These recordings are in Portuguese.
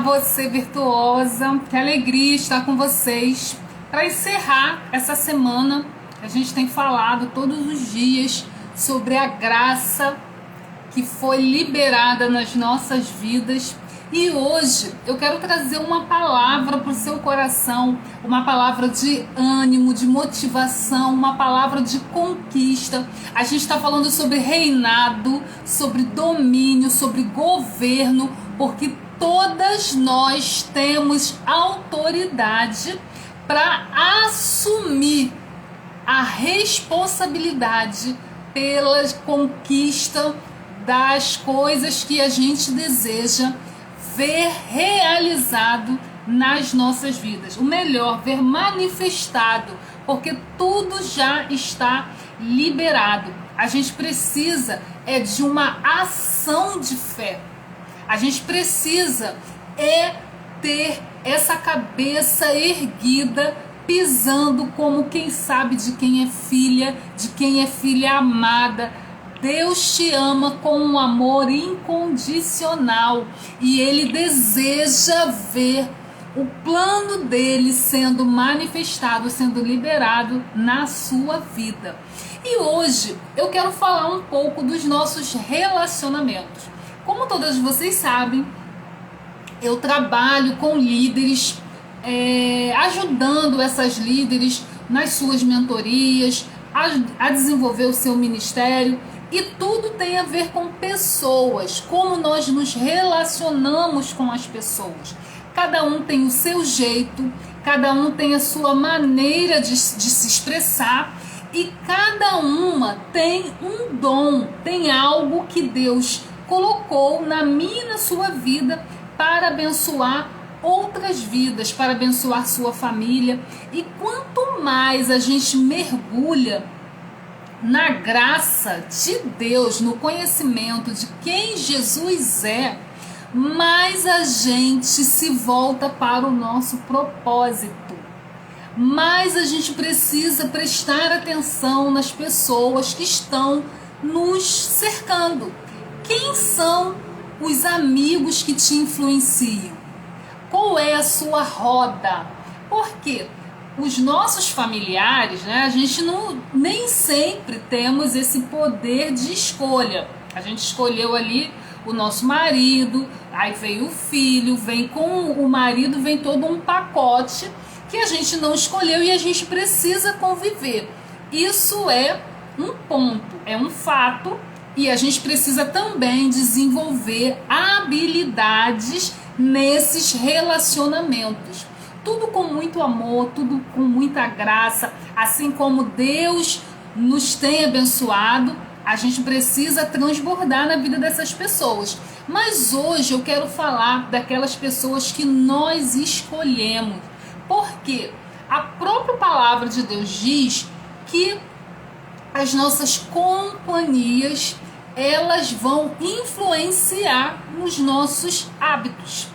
você virtuosa, que alegria estar com vocês para encerrar essa semana. A gente tem falado todos os dias sobre a graça que foi liberada nas nossas vidas. E hoje eu quero trazer uma palavra para o seu coração, uma palavra de ânimo, de motivação, uma palavra de conquista. A gente está falando sobre reinado, sobre domínio, sobre governo, porque todas nós temos autoridade para assumir a responsabilidade pela conquista das coisas que a gente deseja ver realizado nas nossas vidas. O melhor, ver manifestado, porque tudo já está liberado. A gente precisa de uma ação de fé. A gente precisa ter essa cabeça erguida, pisando como quem sabe de quem é filha amada. Deus te ama com um amor incondicional e Ele deseja ver o plano dele sendo manifestado, sendo liberado na sua vida. E hoje eu quero falar um pouco dos nossos relacionamentos. Como todas vocês sabem, eu trabalho com líderes, ajudando essas líderes nas suas mentorias, a desenvolver o seu ministério. E tudo tem a ver com pessoas, como nós nos relacionamos com as pessoas. Cada um tem o seu jeito, cada um tem a sua maneira de se expressar e cada uma tem um dom, tem algo que Deus colocou na minha e na sua vida para abençoar outras vidas, para abençoar sua família. E quanto mais a gente mergulha na graça de Deus, no conhecimento de quem Jesus é, mais a gente se volta para o nosso propósito. Mais a gente precisa prestar atenção nas pessoas que estão nos cercando. Quem são os amigos que te influenciam? Qual é a sua roda? Por quê? Os nossos familiares, a gente nem sempre temos esse poder de escolha. A gente escolheu ali o nosso marido, aí veio o filho, vem com o marido, vem todo um pacote que a gente não escolheu e a gente precisa conviver. Isso é um ponto, é um fato, e a gente precisa também desenvolver habilidades nesses relacionamentos. Tudo com muito amor, tudo com muita graça, assim como Deus nos tem abençoado, a gente precisa transbordar na vida dessas pessoas. Mas hoje eu quero falar daquelas pessoas que nós escolhemos, porque a própria palavra de Deus diz que as nossas companhias, elas vão influenciar nos nossos hábitos.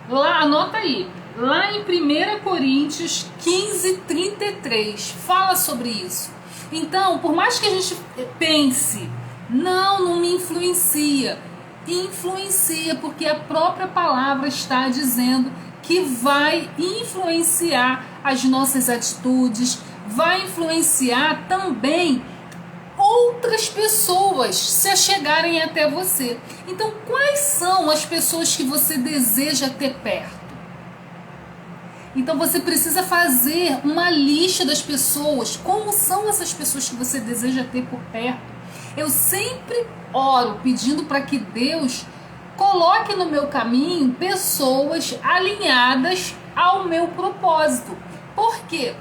Lá, anota aí. Lá em 1 Coríntios 15:33, fala sobre isso. Então, por mais que a gente pense, não me influencia. Influencia, porque a própria palavra está dizendo que vai influenciar as nossas atitudes, vai influenciar também outras pessoas se achegarem até você. Então, quais são as pessoas que você deseja ter perto? Então você precisa fazer uma lista das pessoas. Como são essas pessoas que você deseja ter por perto? Eu sempre oro pedindo para que Deus coloque no meu caminho pessoas alinhadas ao meu propósito. Porque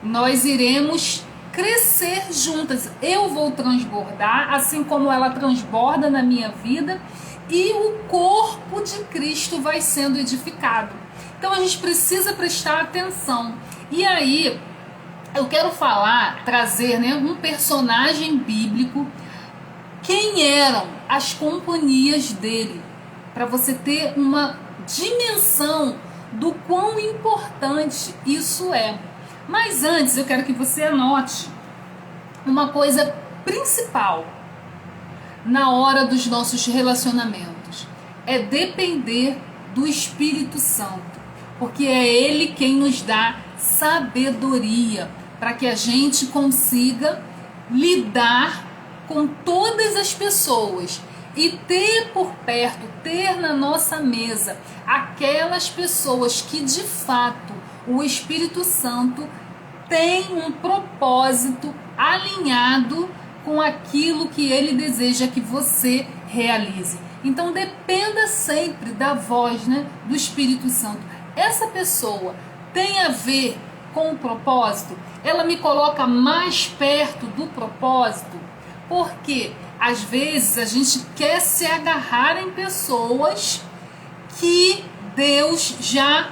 nós iremos crescer juntas. Eu vou transbordar, assim como ela transborda na minha vida, e o corpo de Cristo vai sendo edificado. Então a gente precisa prestar atenção. E aí eu quero trazer um personagem bíblico. Quem eram as companhias dele? Para você ter uma dimensão do quão importante isso é. Mas antes eu quero que você anote uma coisa principal na hora dos nossos relacionamentos. É depender do Espírito Santo, porque é Ele quem nos dá sabedoria para que a gente consiga lidar com todas as pessoas e ter por perto, ter na nossa mesa aquelas pessoas que de fato o Espírito Santo tem um propósito alinhado com aquilo que ele deseja que você realize. Então dependa sempre da voz, do Espírito Santo. Essa pessoa tem a ver com o propósito? Ela me coloca mais perto do propósito? Porque às vezes a gente quer se agarrar em pessoas que Deus já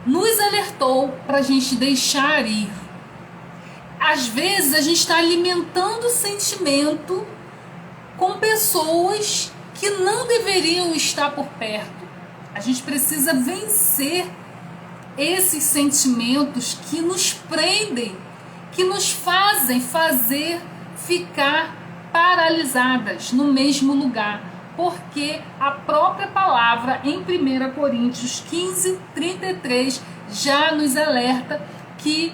nos alertou para a gente deixar ir. Às vezes a gente está alimentando sentimento com pessoas que não deveriam estar por perto. A gente precisa vencer esses sentimentos que nos prendem, que nos fazem ficar paralisadas no mesmo lugar. Porque a própria palavra em 1 Coríntios 15, 33 já nos alerta que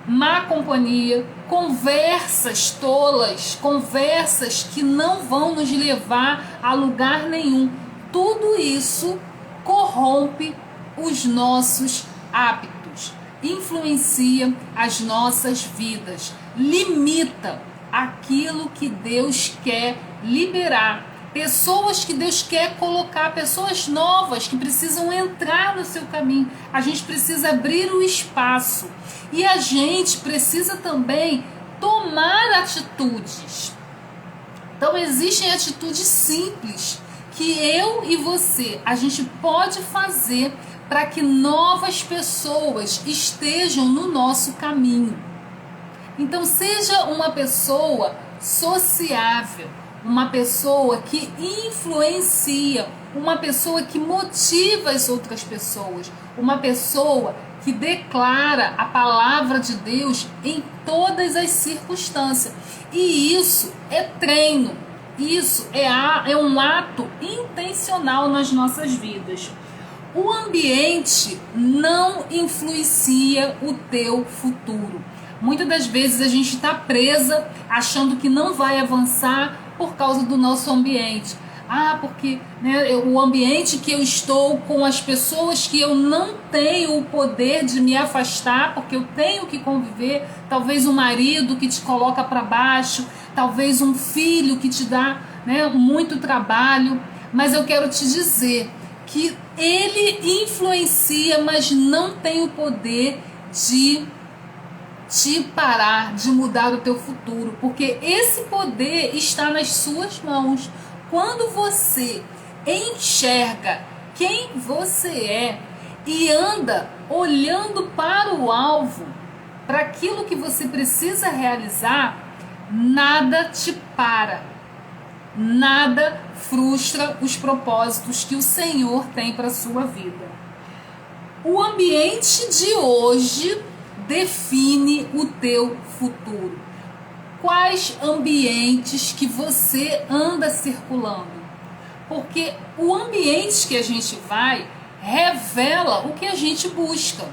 má companhia, conversas tolas, conversas que não vão nos levar a lugar nenhum, tudo isso corrompe os nossos hábitos, influencia as nossas vidas, limita aquilo que Deus quer liberar. Pessoas que Deus quer colocar, pessoas novas que precisam entrar no seu caminho. A gente precisa abrir o espaço e a gente precisa também tomar atitudes. Então existem atitudes simples que eu e você, a gente pode fazer para que novas pessoas estejam no nosso caminho. Então seja uma pessoa sociável, uma pessoa que influencia, uma pessoa que motiva as outras pessoas, uma pessoa que declara a palavra de Deus em todas as circunstâncias. E isso é treino, isso é um ato intencional nas nossas vidas. O ambiente não influencia o teu futuro. Muitas das vezes a gente está presa achando que não vai avançar por causa do nosso ambiente. Porque o ambiente que eu estou com as pessoas que eu não tenho o poder de me afastar, porque eu tenho que conviver, talvez um marido que te coloca para baixo, talvez um filho que te dá muito trabalho, mas eu quero te dizer que ele influencia, mas não tem o poder de te parar, de mudar o teu futuro, porque esse poder está nas suas mãos. Quando você enxerga quem você é e anda olhando para o alvo, para aquilo que você precisa realizar, nada te para, nada frustra os propósitos que o Senhor tem para a sua vida. O ambiente de hoje define o teu futuro. Quais ambientes que você anda circulando? Porque o ambiente que a gente vai revela o que a gente busca.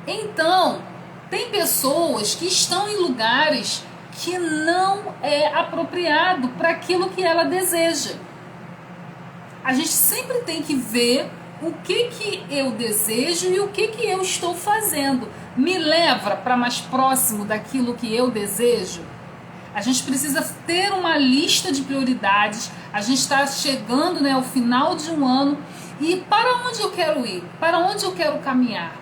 Então, tem pessoas que estão em lugares que não é apropriado para aquilo que ela deseja. A gente sempre tem que ver o que eu desejo e o que eu estou fazendo. Me leva para mais próximo daquilo que eu desejo? A gente precisa ter uma lista de prioridades. A gente está chegando ao final de um ano. E para onde eu quero ir? Para onde eu quero caminhar?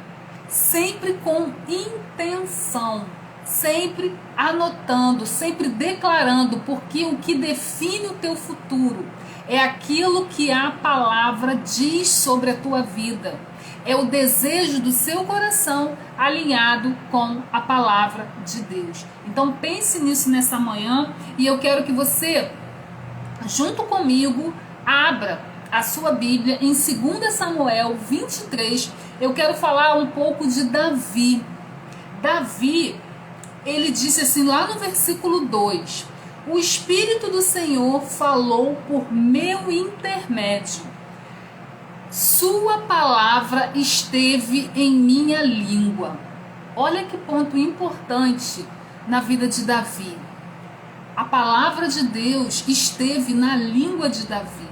Sempre com intenção. Sempre anotando, sempre declarando, porque o que define o teu futuro é aquilo que a palavra diz sobre a tua vida. É o desejo do seu coração alinhado com a palavra de Deus. Então pense nisso nessa manhã e eu quero que você, junto comigo, abra a sua Bíblia em 2 Samuel 23. Eu quero falar um pouco de Davi. Davi, ele disse assim lá no versículo 2: o Espírito do Senhor falou por meu intermédio. sua palavra esteve em minha língua. Olha que ponto importante na vida de Davi. A palavra de Deus esteve na língua de Davi.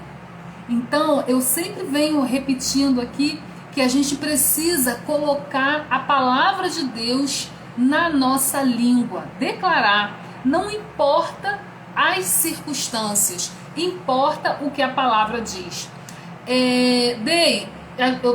Então, eu sempre venho repetindo aqui que a gente precisa colocar a palavra de Deus na nossa língua, declarar. Não importa as circunstâncias, importa o que a palavra diz. Eu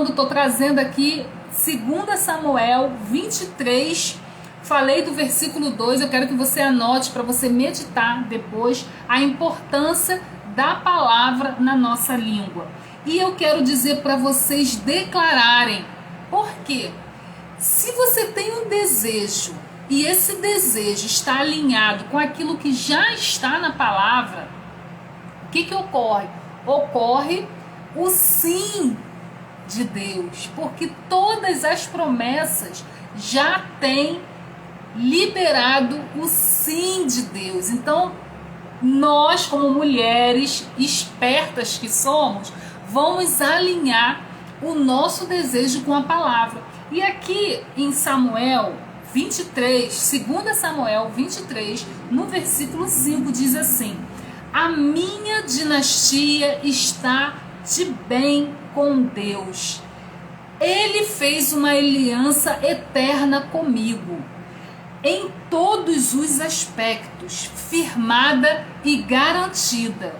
estou trazendo aqui 2 Samuel 23, falei do versículo 2, eu quero que você anote para você meditar depois a importância da palavra na nossa língua. E eu quero dizer para vocês declararem. Por quê? Se você tem um desejo e esse desejo está alinhado com aquilo que já está na palavra, o que ocorre? Ocorre o sim de Deus, porque todas as promessas já têm liberado o sim de Deus. Então, nós, como mulheres espertas que somos, vamos alinhar o nosso desejo com a palavra. E aqui em Samuel 23, 2 Samuel 23, no versículo 5, diz assim: a minha dinastia está de bem com Deus. Ele fez uma aliança eterna comigo, em todos os aspectos, firmada e garantida.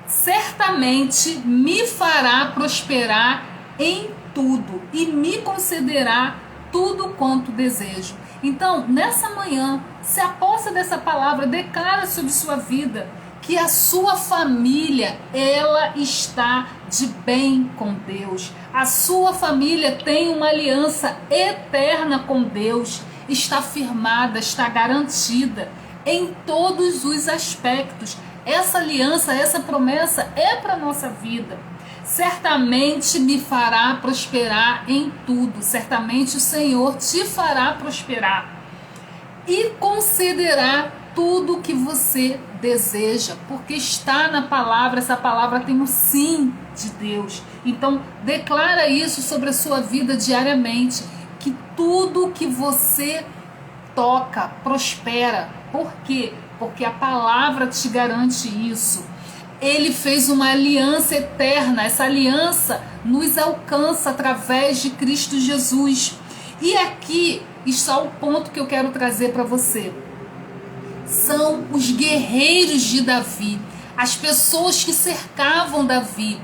Certamente me fará prosperar em tudo e me concederá tudo quanto desejo. Então, nessa manhã, se aposta dessa palavra, declara sobre sua vida que a sua família, ela está de bem com Deus. A sua família tem uma aliança eterna com Deus, está firmada, está garantida em todos os aspectos. Essa aliança, essa promessa é para a nossa vida. Certamente me fará prosperar em tudo. Certamente o Senhor te fará prosperar e concederá tudo o que você deseja, porque está na palavra. Essa palavra tem um sim de Deus. Então, declara isso sobre a sua vida diariamente, que tudo que você toca prospera. Por quê? Porque a palavra te garante isso. Ele fez uma aliança eterna. Essa aliança nos alcança através de Cristo Jesus. E aqui está o ponto que eu quero trazer para você. São os guerreiros de Davi, as pessoas que cercavam Davi.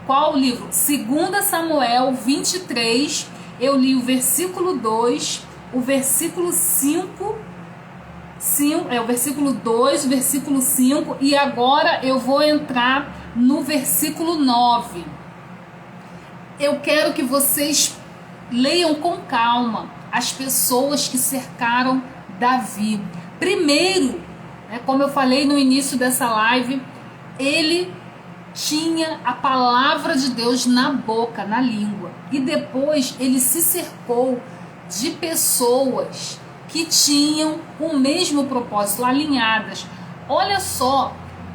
Qual livro? 2 Samuel 23, eu li o versículo 2, o versículo 5, o versículo 2, o versículo 5, e agora eu vou entrar no versículo 9. Eu quero que vocês leiam com calma as pessoas que cercaram Davi. Primeiro, como eu falei no início dessa live, ele tinha a palavra de Deus na boca, na língua. E depois ele se cercou de pessoas que tinham o mesmo propósito, alinhadas. Olha só,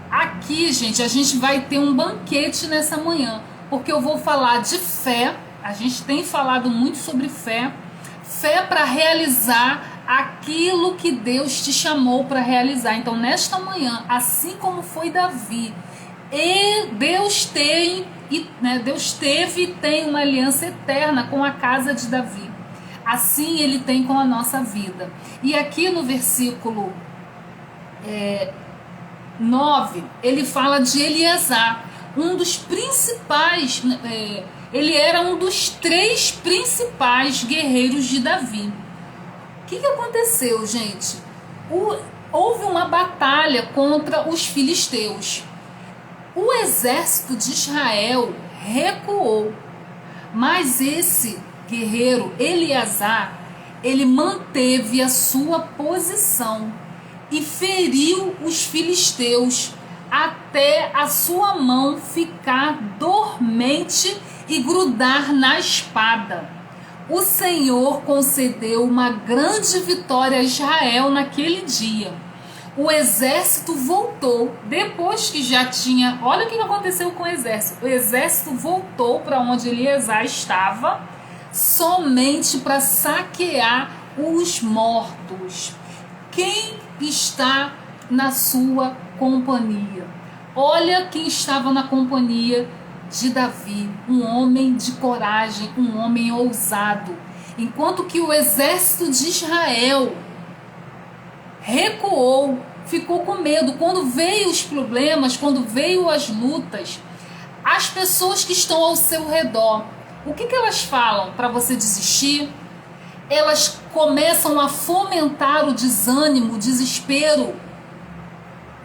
aqui, gente, a gente vai ter um banquete nessa manhã, porque eu vou falar de fé. A gente tem falado muito sobre fé. Fé para realizar aquilo que Deus te chamou para realizar. Então, nesta manhã, assim como foi Davi, Deus teve e tem uma aliança eterna com a casa de Davi. Assim ele tem com a nossa vida. E aqui no versículo 9, ele fala de Eleazar, um dos principais, ele era um dos 3 principais guerreiros de Davi. O que aconteceu, gente? Houve uma batalha contra os filisteus. O exército de Israel recuou, mas esse guerreiro, Eleazar, ele manteve a sua posição e feriu os filisteus até a sua mão ficar dormente e grudar na espada. O Senhor concedeu uma grande vitória a Israel naquele dia. o exército voltou, depois que já tinha... Olha o que aconteceu com o exército. O exército voltou para onde Eleazar estava, somente para saquear os mortos. Quem está na sua companhia? Olha quem estava na companhia de Davi, um homem de coragem, um homem ousado. Enquanto que o exército de Israel recuou, ficou com medo. Quando veio os problemas, quando veio as lutas, as pessoas que estão ao seu redor, o que elas falam para você desistir? Elas começam a fomentar o desânimo, o desespero.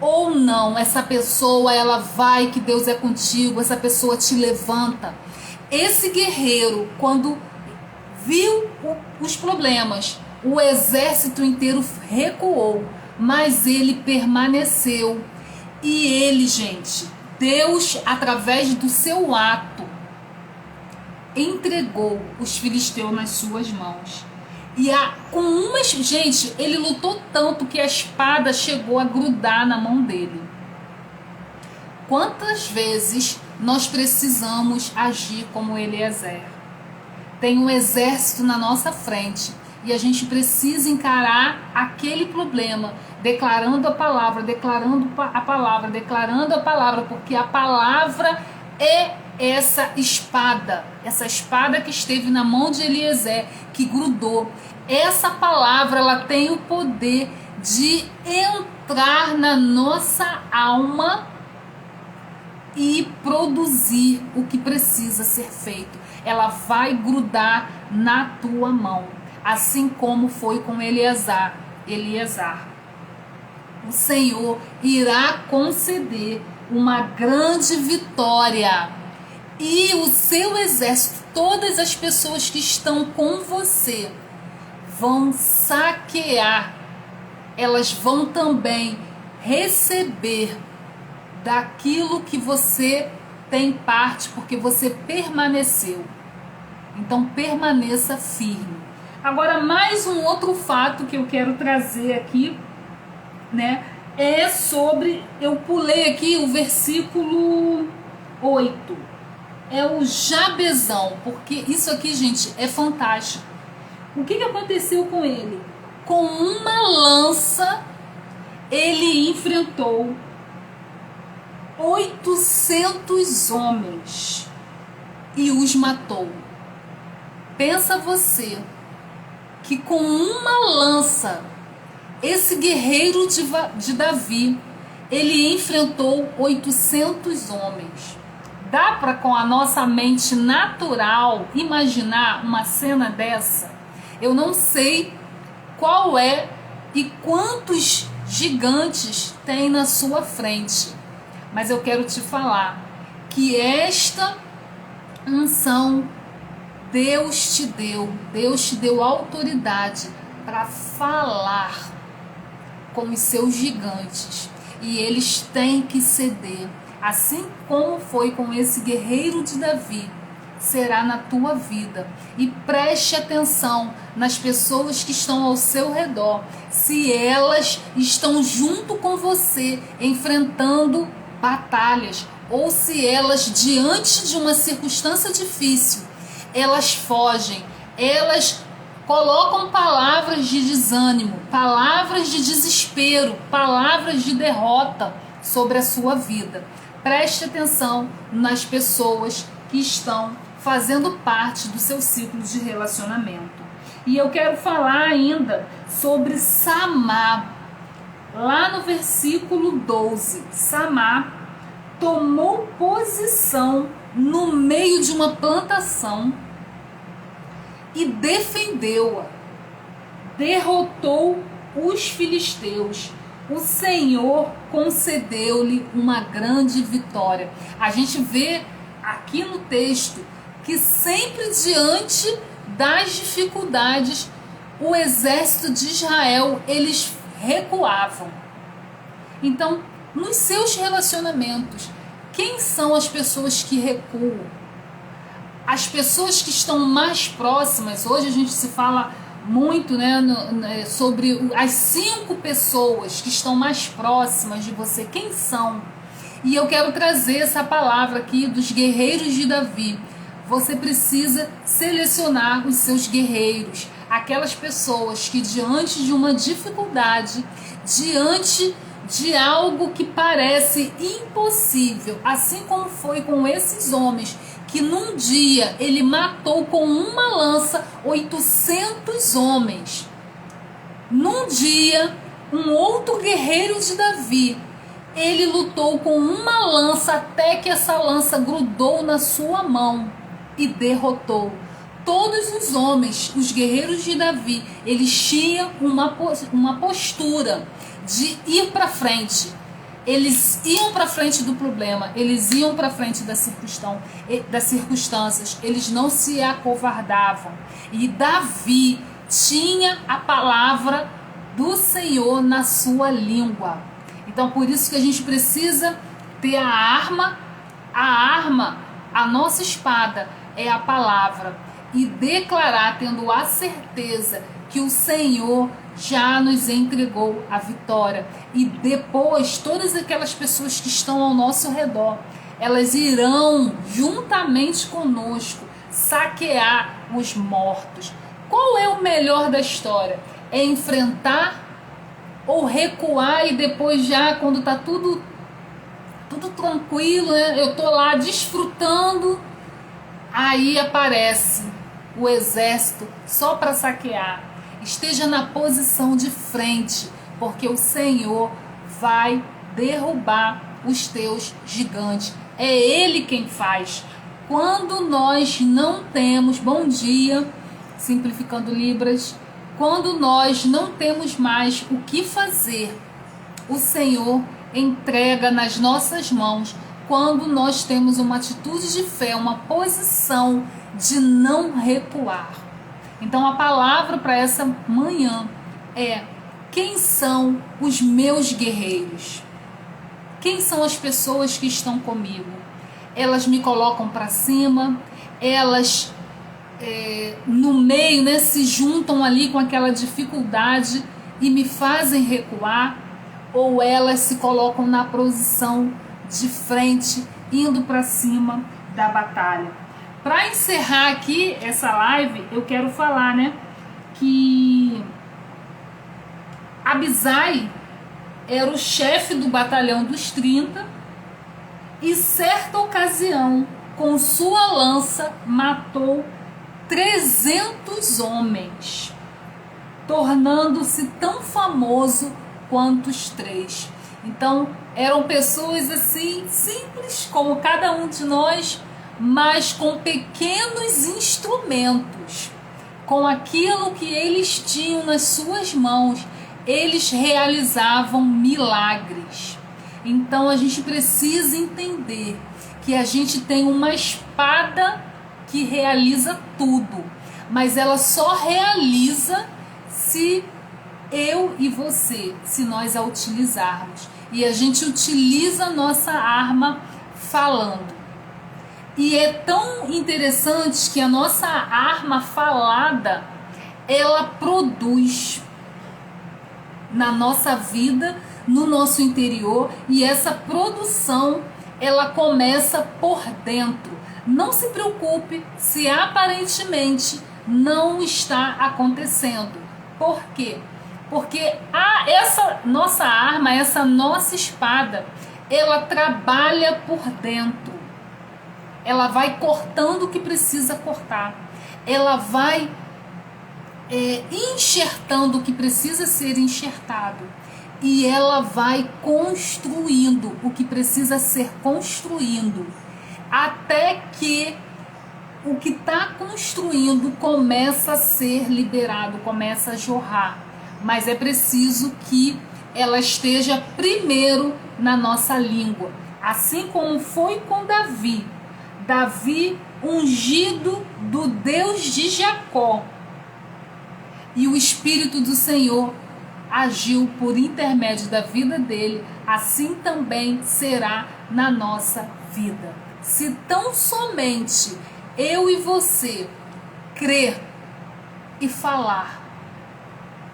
Ou não, essa pessoa, ela vai, que Deus é contigo, essa pessoa te levanta. Esse guerreiro, quando viu os problemas, o exército inteiro recuou, mas ele permaneceu. E ele, gente, Deus, através do seu ato, entregou os filisteus nas suas mãos. E gente, ele lutou tanto que a espada chegou a grudar na mão dele. Quantas vezes nós precisamos agir como Eliezer? Tem um exército na nossa frente e a gente precisa encarar aquele problema, declarando a palavra, declarando a palavra, declarando a palavra, porque a palavra é essa espada que esteve na mão de Eliezer, que grudou. Essa palavra, ela tem o poder de entrar na nossa alma e produzir o que precisa ser feito. Ela vai grudar na tua mão, assim como foi com Eleazar. O Senhor irá conceder uma grande vitória, e o seu exército, todas as pessoas que estão com você, vão saquear, elas vão também receber daquilo que você tem parte, porque você permaneceu. Então permaneça firme. Agora, mais um outro fato que eu quero trazer aqui, né, é sobre, eu pulei aqui o versículo 8, é o Jabezão, porque isso aqui, gente, é fantástico. O que aconteceu com ele? Com uma lança, ele enfrentou 800 homens e os matou. Pensa você que com uma lança, esse guerreiro de Davi, ele enfrentou 800 homens. Dá para, com a nossa mente natural, imaginar uma cena dessa? Eu não sei qual é e quantos gigantes tem na sua frente, mas eu quero te falar que esta unção Deus te deu autoridade para falar com os seus gigantes, e eles têm que ceder, assim como foi com esse guerreiro de Davi. Será na tua vida. E preste atenção nas pessoas que estão ao seu redor, se elas estão junto com você enfrentando batalhas, ou se elas, diante de uma circunstância difícil, elas fogem, elas colocam palavras de desânimo, palavras de desespero, palavras de derrota sobre a sua vida. Preste atenção nas pessoas que estão fazendo parte do seu ciclo de relacionamento. E eu quero falar ainda sobre Samá. Lá no versículo 12, Samá tomou posição no meio de uma plantação e defendeu-a. Derrotou os filisteus. O Senhor concedeu-lhe uma grande vitória. A gente vê aqui no texto que sempre diante das dificuldades, o exército de Israel, eles recuavam. Então, nos seus relacionamentos, quem são as pessoas que recuam? As pessoas que estão mais próximas. Hoje a gente se fala muito, né, sobre as 5 pessoas que estão mais próximas de você. Quem são? E eu quero trazer essa palavra aqui dos guerreiros de Davi. Você precisa selecionar os seus guerreiros, aquelas pessoas que diante de uma dificuldade, diante de algo que parece impossível, assim como foi com esses homens, que num dia ele matou com uma lança 800 homens. Num dia, um outro guerreiro de Davi, ele lutou com uma lança até que essa lança grudou na sua mão e derrotou. Todos os homens, os guerreiros de Davi, eles tinham uma postura de ir para frente. Eles iam para frente do problema, eles iam para frente das circunstâncias, eles não se acovardavam. E Davi tinha a palavra do Senhor na sua língua. Então, por isso que a gente precisa ter a arma, a nossa espada é a palavra, e declarar, tendo a certeza que o Senhor já nos entregou a vitória. E depois, todas aquelas pessoas que estão ao nosso redor, elas irão juntamente conosco saquear os mortos. Qual é o melhor da história? É enfrentar ou recuar e depois já, quando está tudo tranquilo, né? Eu estou lá desfrutando, aí aparece o exército só para saquear. Esteja na posição de frente, porque o Senhor vai derrubar os teus gigantes. É Ele quem faz. Quando nós não temos, bom dia, simplificando Libras, quando nós não temos mais o que fazer, o Senhor entrega nas nossas mãos. Quando nós temos uma atitude de fé, uma posição de não recuar. Então a palavra para essa manhã é: quem são os meus guerreiros? Quem são as pessoas que estão comigo? Elas me colocam para cima, elas no meio, né, se juntam ali com aquela dificuldade e me fazem recuar, ou elas se colocam na posição de frente, indo para cima da batalha. Para encerrar aqui essa live, eu quero falar, né, que Abisai era o chefe do batalhão dos 30 e certa ocasião, com sua lança, matou 300 homens, tornando-se tão famoso quanto os 3. Então, eram pessoas assim, simples como cada um de nós, mas com pequenos instrumentos, com aquilo que eles tinham nas suas mãos, eles realizavam milagres. Então a gente precisa entender que a gente tem uma espada que realiza tudo, mas ela só realiza se eu e você, se nós a utilizarmos. E a gente utiliza a nossa arma falando. E é tão interessante que a nossa arma falada, ela produz na nossa vida, no nosso interior, e essa produção, ela começa por dentro. Não se preocupe se aparentemente não está acontecendo. Por quê? Porque essa nossa arma, essa nossa espada, ela trabalha por dentro. Ela vai cortando o que precisa cortar. Ela vai enxertando o que precisa ser enxertado. E ela vai construindo o que precisa ser construindo. Até que o que está construindo começa a ser liberado, começa a jorrar. Mas é preciso que ela esteja primeiro na nossa língua. Assim como foi com Davi. Davi, ungido do Deus de Jacó. E o Espírito do Senhor agiu por intermédio da vida dele. Assim também será na nossa vida. Se tão somente eu e você crer e falar,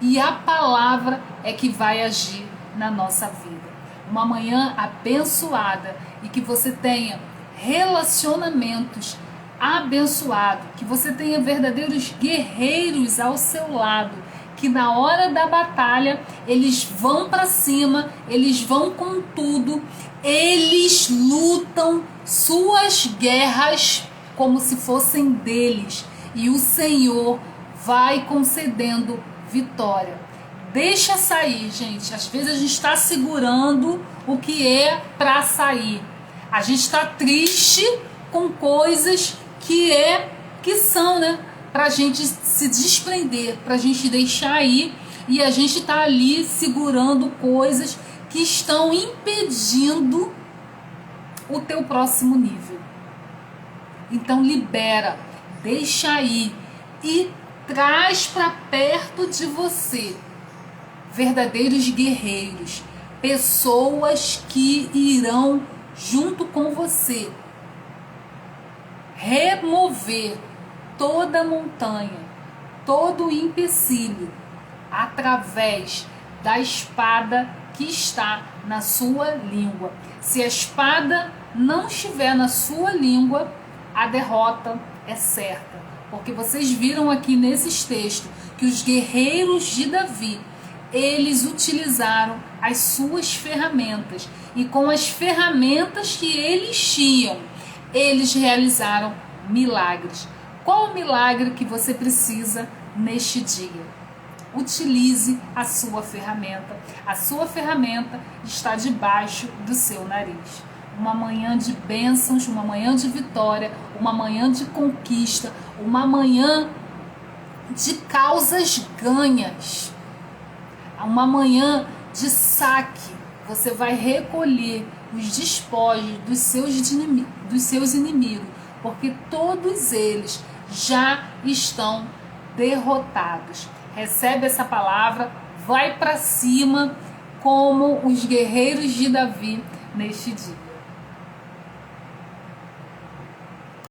e a palavra é que vai agir na nossa vida. Uma manhã abençoada e que você tenha relacionamentos abençoados, que você tenha verdadeiros guerreiros ao seu lado, que na hora da batalha eles vão para cima, eles vão com tudo, eles lutam suas guerras como se fossem deles, e o Senhor vai concedendo vitória. Deixa sair, gente. Às vezes a gente está segurando o que é para sair. A gente está triste com coisas que são, né? Para a gente se desprender, para a gente deixar ir, e a gente está ali segurando coisas que estão impedindo o teu próximo nível. Então libera, deixa ir e traz para perto de você verdadeiros guerreiros, pessoas que irão junto com você remover toda montanha, todo empecilho, através da espada que está na sua língua. Se a espada não estiver na sua língua, a derrota é certa. Porque vocês viram aqui nesses textos que os guerreiros de Davi, eles utilizaram as suas ferramentas. E com as ferramentas que eles tinham, eles realizaram milagres. Qual o milagre que você precisa neste dia? Utilize a sua ferramenta. A sua ferramenta está debaixo do seu nariz. Uma manhã de bênçãos, uma manhã de vitória, uma manhã de conquista, uma manhã de causas ganhas, uma manhã de saque. Você vai recolher os despojos dos seus inimigos, porque todos eles já estão derrotados. Recebe essa palavra, vai para cima como os guerreiros de Davi neste dia.